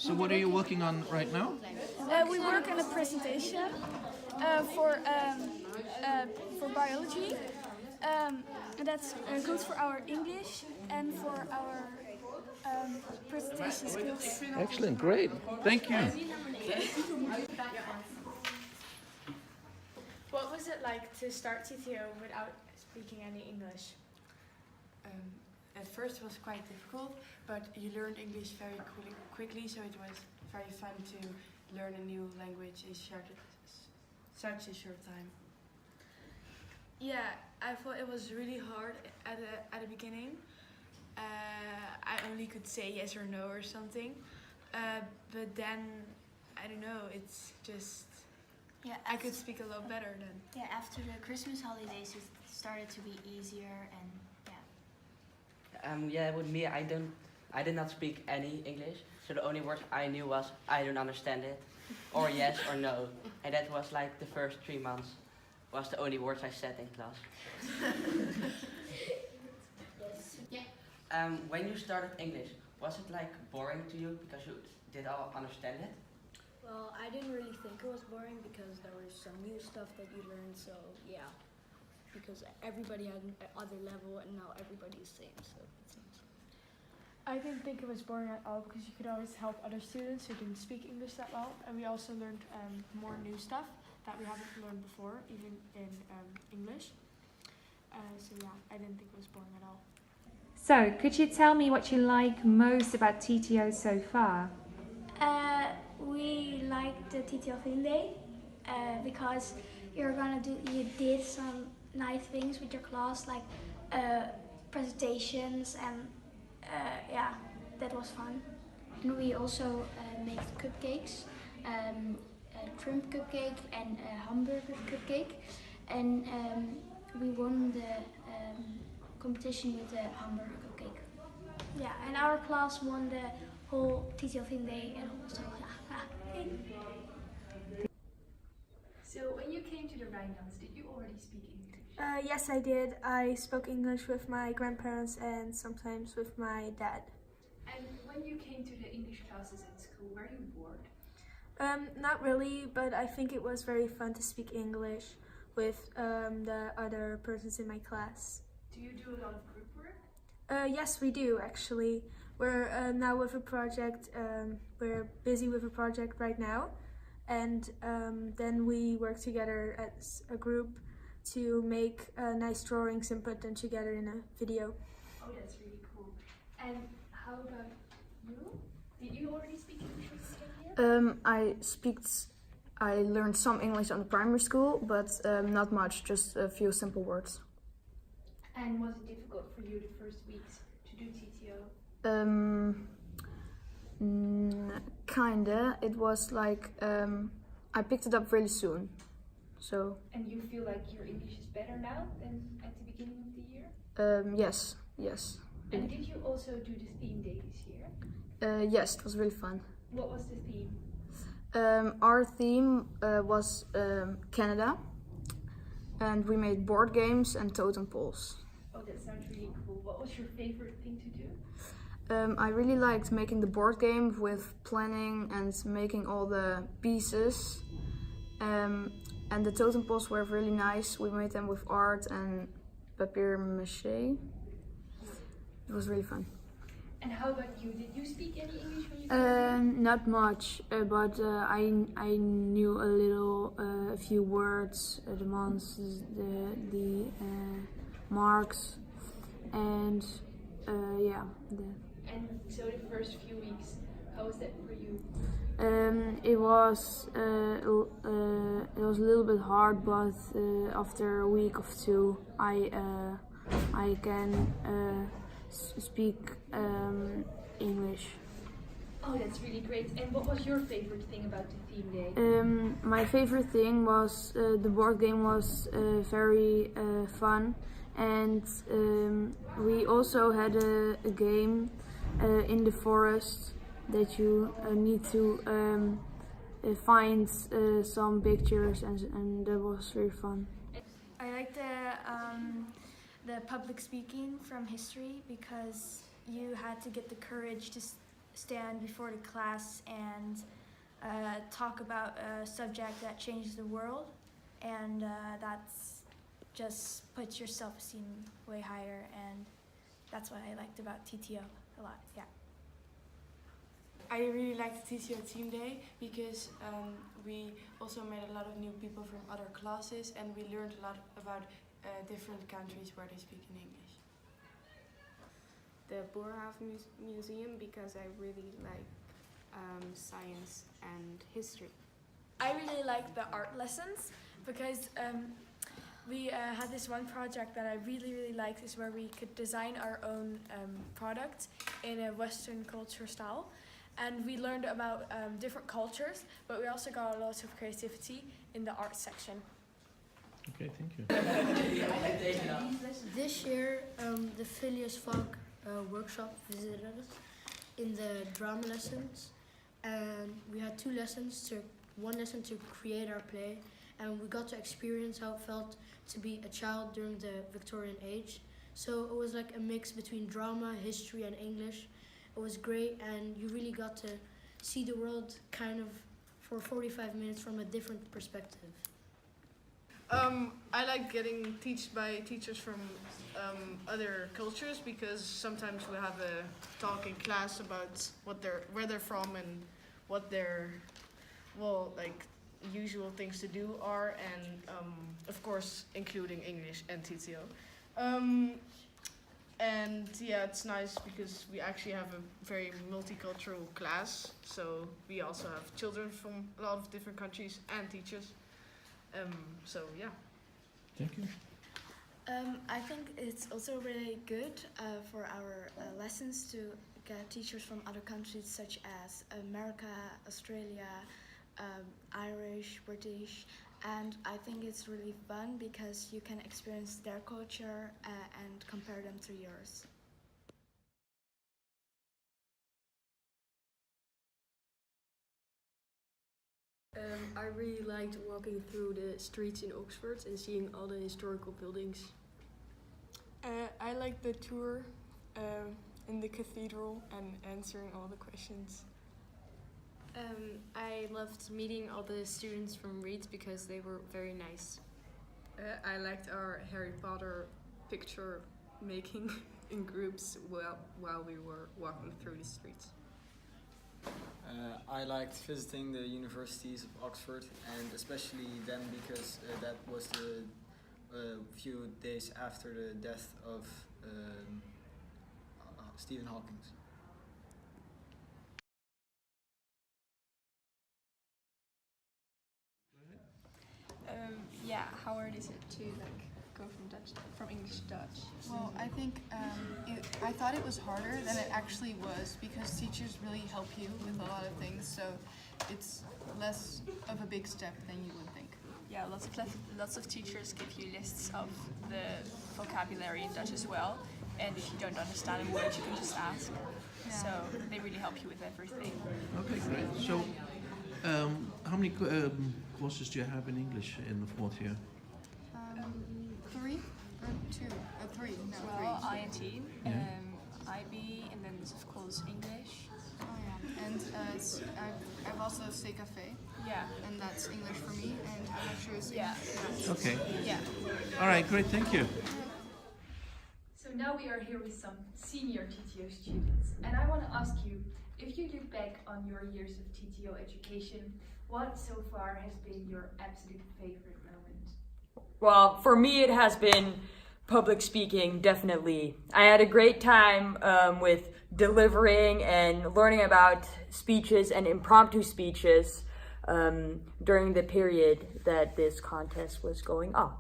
So what are you working on right now? We work on a presentation for biology. And that's good for our English and for our presentation skills. Excellent, great. Thank you. What was it like to start TTO without speaking any English? At first it was quite difficult, but you learned English very quickly, so it was very fun to learn a new language in such a short time. Yeah, I thought it was really hard at the beginning. I only could say yes or no or something, but then, I don't know, it's just, I could speak a lot better then. Yeah, after the Christmas holidays it started to be easier and Yeah, with me, I did not speak any English, so the only words I knew was I don't understand it, or yes or no, and that was like the first 3 months was the only words I said in class. When you started English, was it like boring to you because you did all understand it? Well, I didn't really think it was boring because there was some new stuff that you learned, so yeah. Because everybody had another level and now everybody's the same, so it seems. I didn't think it was boring at all because you could always help other students who didn't speak English that well, and we also learned more new stuff that we haven't learned before, even in English. So yeah, I didn't think it was boring at all. So, could you tell me what you like most about TTO so far? We like the TTO Theme Day because you did some nice things with your class, like presentations, and yeah, that was fun. and we also made cupcakes, a shrimp cupcake and a hamburger cupcake, and we won the competition with the hamburger cupcake. Yeah, and our class won the whole TTO Theme Day and also So when you came to the Rijnlands, did you already speak English? Yes, I did. I spoke English with my grandparents and sometimes with my dad. And when you came to the English classes at school, were you bored? Not really, but I think it was very fun to speak English with the other persons in my class. Do you do a lot of group work? Yes, we do actually. We're now with a project, we're busy with a project right now, and then we work together as a group to make nice drawings and put them together in a video. Oh, that's really cool. And how about you? Did you already speak English when you came here? I learned some English on the primary school, but not much, just a few simple words. And was it difficult for you the first weeks to do TTO? Kinda. It was like I picked it up really soon. So. And you feel like your English is better now than at the beginning of the year? Yes. And did you also do the theme day this year? Yes, it was really fun. What was the theme? Our theme was Canada, and we made board games and totem poles. Oh, that sounds really cool. What was your favorite thing to do? I really liked making the board game with planning and making all the pieces. And the totem poles were really nice. We made them with art and papier mâché. It was really fun. And how about you? Did you speak any English when you came here? Not much, but I knew a few words, the months, the marks, and yeah. And so the first few weeks, how was that for you? It was a little bit hard, but after a week or two, I can speak English. Oh, that's really great. And what was your favorite thing about the theme day? My favorite thing was the board game was very fun, and we also had a game in the forest that you need to find some pictures, and that was really fun. I like the public speaking from history because you had to get the courage to stand before the class and talk about a subject that changes the world, and that's just puts your self-esteem way higher, and that's what I liked about TTO a lot. Yeah. I really liked the TTO team day because we also met a lot of new people from other classes, and we learned a lot about different countries where they speak in English. The Boerhaven Museum because I really like science and history. I really like the art lessons because we had this one project that I really liked, is where we could design our own product in a Western culture style. And we learned about different cultures, but we also got a lot of creativity in the art section. Okay, thank you. This year, the Phileas Fogg workshop visited us in the drama lessons, and we had two lessons. One lesson to create our play, and we got to experience how it felt to be a child during the Victorian age. So it was like a mix between drama, history, and English. It was great, and you really got to see the world kind of for 45 minutes from a different perspective. I like getting taught by teachers from other cultures, because sometimes we have a talk in class about where they're from and what their usual things to do are, and of course including English and TTO. And yeah, it's nice because we actually have a very multicultural class, so we also have children from a lot of different countries and teachers. So yeah. Thank you. I think it's also really good for our lessons to get teachers from other countries such as America, Australia, Irish, British, and I think it's really fun because you can experience their culture and compare them to yours. I really liked walking through the streets in Oxford and seeing all the historical buildings. I liked the tour in the cathedral and answering all the questions. I loved meeting all the students from Reed because they were very nice. I liked our Harry Potter picture making in groups while we were walking through the streets. I liked visiting the universities of Oxford, and especially them because that was the few days after the death of Stephen Hawking. Yeah, how hard is it to go from English to Dutch? Well, I think I thought it was harder than it actually was, because teachers really help you with a lot of things, so it's less of a big step than you would think. Yeah, lots of teachers give you lists of the vocabulary in Dutch as well, and if you don't understand a word, you can just ask. Yeah. So they really help you with everything. Okay, great. So, how many courses do you have in English in the fourth year? 3 or 2? 3. No, well, 3. INT, IB, and then there's of course English. Oh yeah, and I've also Stay Cafe. Yeah. And that's English for me, and I'm not sure it's English. Okay. Yeah. All right, great, thank you. So now we are here with some senior TTO students, and I want to ask you, if you look back on your years of TTO education, what so far has been your absolute favorite moment? Well, for me it has been public speaking, definitely. I had a great time with delivering and learning about speeches and impromptu speeches during the period that this contest was going on.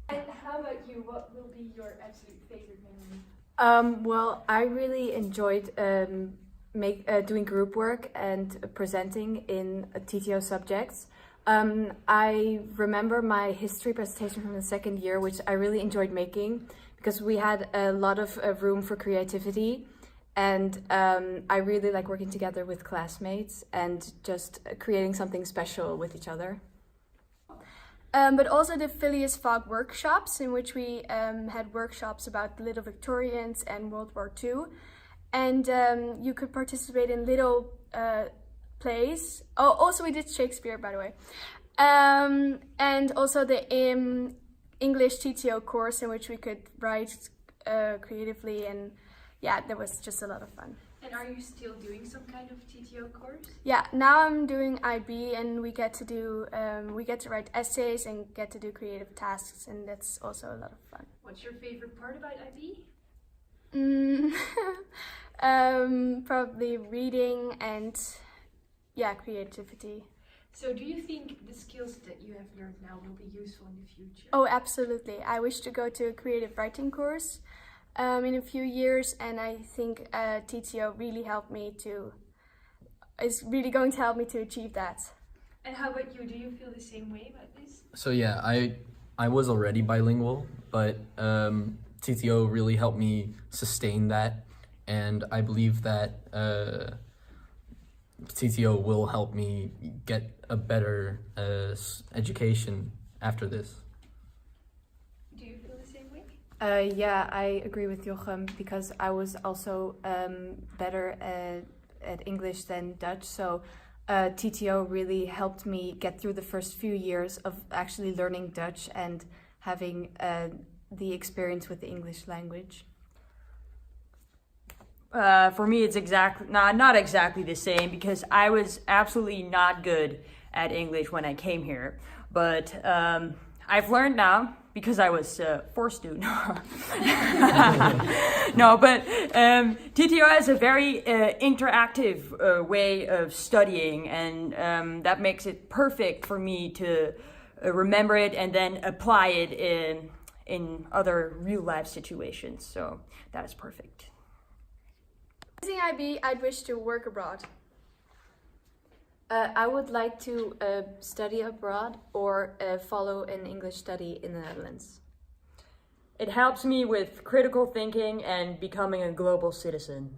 And how about you? What will be your absolute favorite memory? Well, I really enjoyed doing group work and presenting in TTO subjects. I remember my history presentation from the second year, which I really enjoyed making because we had a lot of room for creativity, and I really like working together with classmates and just creating something special with each other. But also the Phileas Fogg workshops, in which we had workshops about the Little Victorians and World War II. and you could participate in little plays. Oh, also we did Shakespeare, by the way. And also the English TTO course, in which we could write creatively, and yeah, that was just a lot of fun. And are you still doing some kind of TTO course? Yeah, now I'm doing IB, and we get to do we get to write essays and get to do creative tasks, and that's also a lot of fun. What's your favorite part about IB? Probably reading and yeah, creativity. So do you think the skills that you have learned now will be useful in the future? Oh, absolutely. I wish to go to a creative writing course in a few years, and I think TTO really helped me is really going to help me to achieve that. And how about you? Do you feel the same way about this? So yeah, I was already bilingual, but TTO really helped me sustain that, and I believe that TTO will help me get a better education after this. Do you feel the same way? Yeah, I agree with Jochem, because I was also better at English than Dutch, so TTO really helped me get through the first few years of actually learning Dutch and having the experience with the English language. For me, it's not exactly the same, because I was absolutely not good at English when I came here. But I've learned now, because I was forced to. No, but TTO has a very interactive way of studying, and that makes it perfect for me to remember it and then apply it in other real life situations. So that is perfect. Using IB, I'd wish to work abroad. I would like to study abroad or follow an English study in the Netherlands. It helps me with critical thinking and becoming a global citizen.